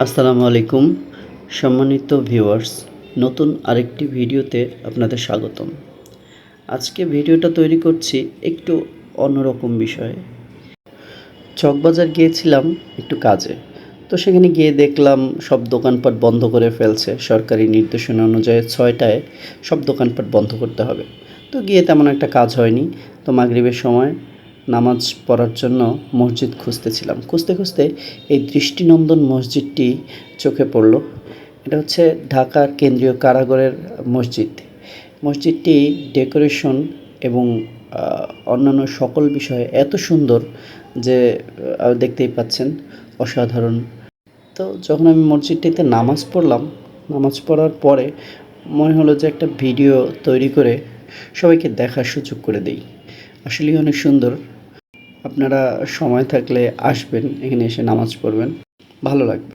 আসসালামু আলাইকুম সম্মানিত ভিউয়ার্স, নতুন আরেকটি ভিডিওতে আপনাদের স্বাগতম। আজকে ভিডিওটা তৈরি করছি একটু অন্যরকম বিষয়ে। চকবাজার গিয়েছিলাম একটু কাজে। তো সেখানে গিয়ে দেখলাম সব দোকানপাট বন্ধ করে ফেলছে। সরকারি নির্দেশনা অনুযায়ী ৬টায় সব দোকানপাট বন্ধ করতে হবে। তো গিয়ে তেমন একটা কাজ হয়নি। তো মাগরিবের সময় নামাজ পড়ার জন্য মসজিদ খুঁজতেছিলাম। খুঁজতে, খুঁজতে এই দৃষ্টিনন্দন মসজিদটি চোখে পড়ল। এটা হচ্ছে ঢাকার কেন্দ্রীয় কারাগারের মসজিদ। মসজিদটি ডেকোরেশন এবং অন্যান্য সকল বিষয়ে এত সুন্দর যে দেখতেই পাচ্ছেন, অসাধারণ। তো যখন আমি মসজিদটিতে নামাজ পড়লাম, নামাজ পড়ার পরে মনে হলো যে একটা ভিডিও তৈরি করে সবাইকে দেখার সুযোগ করে দেই। আসলেই অনেক সুন্দর। আপনারা সময় থাকলে আসবেন, এখানে এসে নামাজ পড়বেন, ভালো লাগবে।